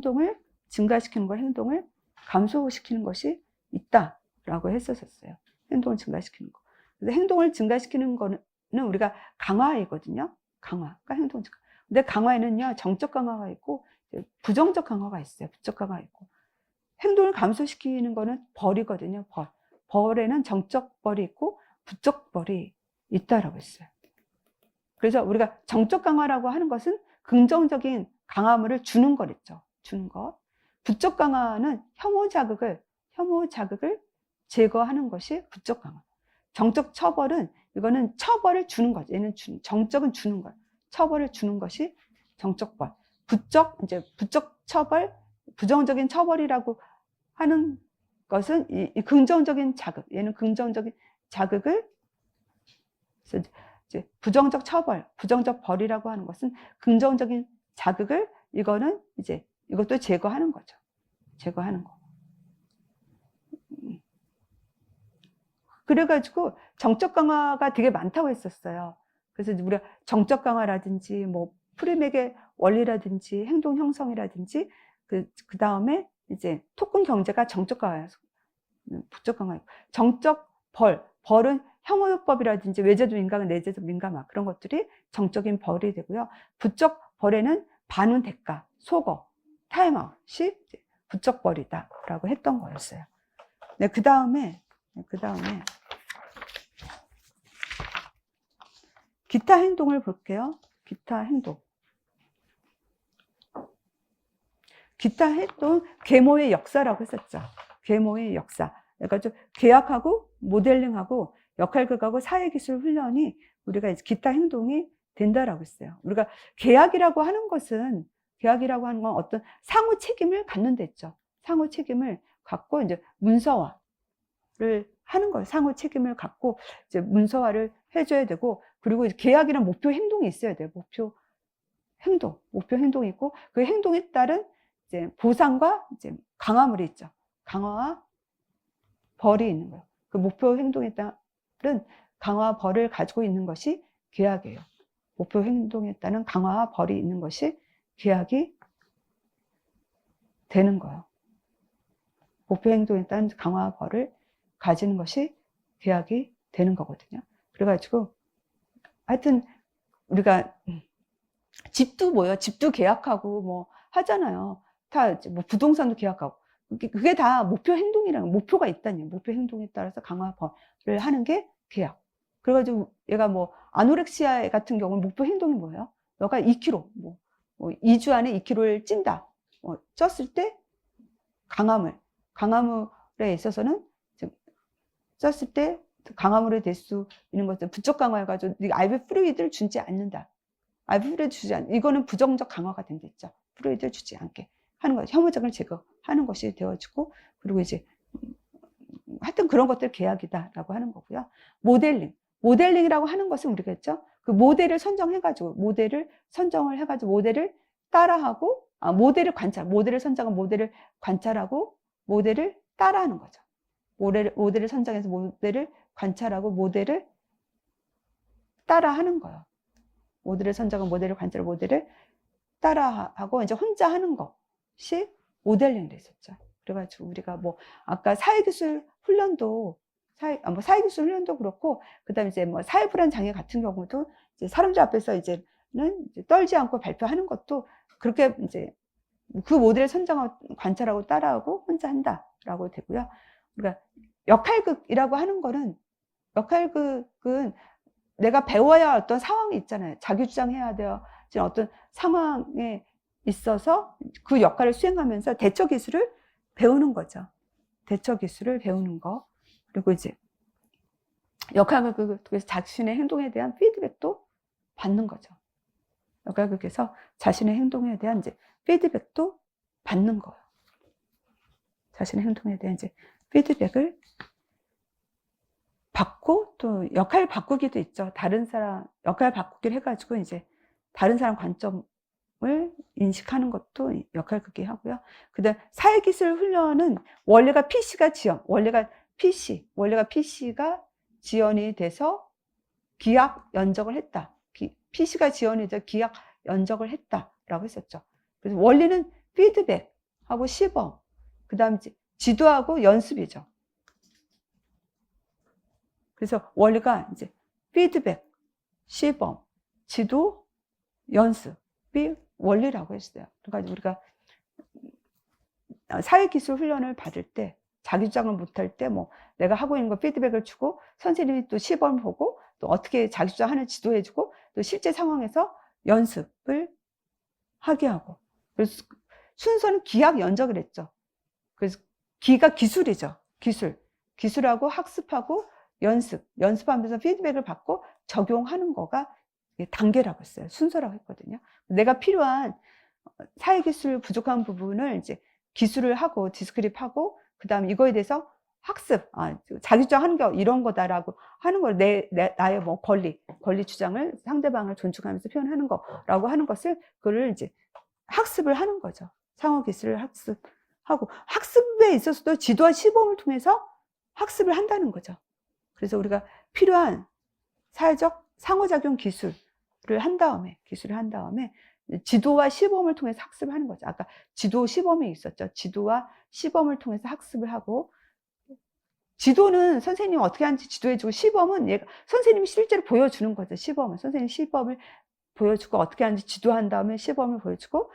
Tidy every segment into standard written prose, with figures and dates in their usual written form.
행동을 증가시키는 거, 행동을 감소시키는 것이 있다라고 했었어요. 행동을 증가시키는 거. 그래서 행동을 증가시키는 거는 우리가 강화이거든요. 강화. 그러니까 행동 증가. 근데 강화에는요, 정적 강화가 있고 부정적 강화가 있어요. 부적 강화가 있고. 행동을 감소시키는 거는 벌이거든요. 벌. 벌에는 정적 벌이 있고 부적 벌이 있다라고 했어요. 그래서 우리가 정적 강화라고 하는 것은 긍정적인 강화물을 주는 거랬죠. 주는 것. 부적 강화는 혐오 자극을 제거하는 것이 부적 강화. 정적 처벌은 이거는 처벌을 주는 거죠. 얘는 정적은 주는 거예요. 처벌을 주는 것이 정적 벌. 부적 처벌, 부정적인 처벌이라고 하는 것은 이 긍정적인 자극. 얘는 긍정적인 자극을, 이제 부정적 처벌, 부정적 벌이라고 하는 것은 긍정적인 자극을 이거는 이제 이것도 제거하는 거죠. 제거하는 거. 그래가지고 정적 강화가 되게 많다고 했었어요. 그래서 우리가 정적 강화라든지 뭐 프리맥의 원리라든지 행동 형성이라든지 그 다음에 이제 토큰 경제가 정적 강화예요. 부적 강화예요. 정적 벌은 혐오요법이라든지 외제도 민감, 내제도 민감화 그런 것들이 정적인 벌이 되고요. 부적 벌에는 반응 대가, 소거, 타임아웃이 부적 벌이다라고 했던 거였어요. 네, 그 다음에 기타 행동을 볼게요. 기타 행동. 기타 행동, 계모의 역사라고 했었죠. 계모의 역사. 그러니까 계약하고 모델링하고 역할극하고 사회기술 훈련이 우리가 기타 행동이 된다라고 했어요. 우리가 계약이라고 하는 건 어떤 상호 책임을 갖는 데 있죠. 상호 책임을 갖고 이제 문서화를 하는 거예요. 상호 책임을 갖고 이제 문서화를 해줘야 되고, 그리고 계약이란 목표 행동이 있어야 돼요. 목표 행동이 있고, 그 행동에 따른 이제 보상과 이제 강화물이 있죠. 강화와 벌이 있는 거예요. 그 목표 행동에 따른 강화와 벌을 가지고 있는 것이 계약이에요. 목표 행동에 따른 강화와 벌이 있는 것이 계약이 되는 거예요. 목표 행동에 따른 강화와 벌을 가지는 것이 계약이 되는 거거든요. 그래가지고 하여튼 우리가 집도 계약하고 뭐 하잖아요. 다 뭐 부동산도 계약하고. 그게 다 목표 행동이라는, 목표가 있다니. 목표 행동에 따라서 강화 벌을 하는 게 계약. 그래가지고 얘가 뭐 아노렉시아 같은 경우는 목표 행동이 뭐예요? 너가 2kg, 2주 안에 2kg를 찐다. 쪘을 때 강화물에 있어서는 쪘을 때 강화물이 될 수 있는 것들, 부적 강화해가지고 IV 플루이드를 주지 않는다. IV 플루이드 주지 않는, 이거는 부정적 강화가 된다 했죠. 플루이드를 주지 않게 하는 거, 혐오적을 제거하는 것이 되어지고, 그리고 이제 하여튼 그런 것들 계약이다라고 하는 거고요. 모델링이라고 하는 것은 우리가 했죠. 그 모델을 선정을 해가지고 모델을 따라하고, 모델을 선정한 모델을 관찰하고 모델을 따라하는 거죠. 모델을 선정해서 모델을 관찰하고 모델을 따라하는 거예요. 모델을 선정한 모델을 관찰하고 모델을 따라하고 이제 혼자 하는 것이 모델링이 됐었죠. 그래가지고 우리가 뭐 아까 사회기술 훈련도 그렇고, 그다음에 이제 뭐 사회불안 장애 같은 경우도 이제 사람들 앞에서 이제 떨지 않고 발표하는 것도 그렇게 이제 그 모델을 선정하고 관찰하고 따라하고 혼자 한다라고 되고요. 그러니까 역할극이라고 하는 거는, 역할극은 내가 배워야 할 어떤 상황이 있잖아요. 자기 주장해야 돼요. 어떤 상황에 있어서 그 역할을 수행하면서 대처 기술을 배우는 거죠. 대처 기술을 배우는 거. 그리고 이제 역할극에서 자신의 행동에 대한 피드백도 받는 거죠. 역할극에서 자신의 행동에 대한 이제 피드백도 받는 거예요. 자신의 행동에 대한 이제 피드백을 받고, 또 역할 바꾸기도 있죠. 다른 사람 역할 바꾸기를 해가지고 이제 다른 사람 관점을 인식하는 것도 역할극이 하고요. 그다음 사회기술 훈련은 원래가 PC가 지원이 돼서 기약 연적을 했다. PC가 지원이 돼서 기약 연적을 했다라고 했었죠. 그래서 원리는 피드백, 지도하고 시범, 그 다음 지도하고 연습이죠. 그래서 원리가 이제 피드백, 시범, 지도, 연습이 원리라고 했어요. 그러니까 우리가 사회기술 훈련을 받을 때, 자기 주장을 못할 때, 뭐, 내가 하고 있는 거 피드백을 주고, 선생님이 또 시범을 보고, 또 어떻게 자기 주장하는 지도해주고, 또 실제 상황에서 연습을 하게 하고. 그래서 순서는 기학 연적을 했죠. 그래서 기가 기술이죠. 기술하고 학습하고 연습하면서 피드백을 받고 적용하는 거가 단계라고 했어요. 순서라고 했거든요. 내가 필요한 사회기술 부족한 부분을 이제 기술을 하고 디스크립하고 그 다음에 이거에 대해서 학습, 자기 주장하는 게 이런 거다라고 하는 걸 나의 뭐 권리 주장을 상대방을 존중하면서 표현하는 거라고 하는 것을 그거를 이제 학습을 하는 거죠. 상호 기술을 학습하고 학습에 있어서도 지도와 시범을 통해서 학습을 한다는 거죠. 그래서 우리가 필요한 사회적 상호작용 기술을 한 다음에 지도와 시범을 통해서 학습을 하는 거죠. 아까 지도 시범이 있었죠. 지도와 시범을 통해서 학습을 하고, 지도는 선생님이 어떻게 하는지 지도해주고, 시범은 선생님이 실제로 보여주는 거죠. 시범은 선생님 시범을 보여주고 어떻게 하는지 지도한 다음에 시범을 보여주고,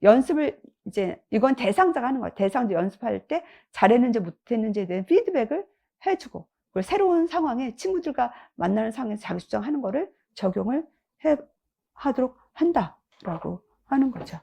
연습을 이제 이건 대상자가 하는 거예요. 대상자 연습할 때 잘했는지 못했는지에 대한 피드백을 해주고, 그리고 새로운 상황에 친구들과 만나는 상황에서 자기 주장하는 거를 적용을 하도록 한다라고 하는 거죠.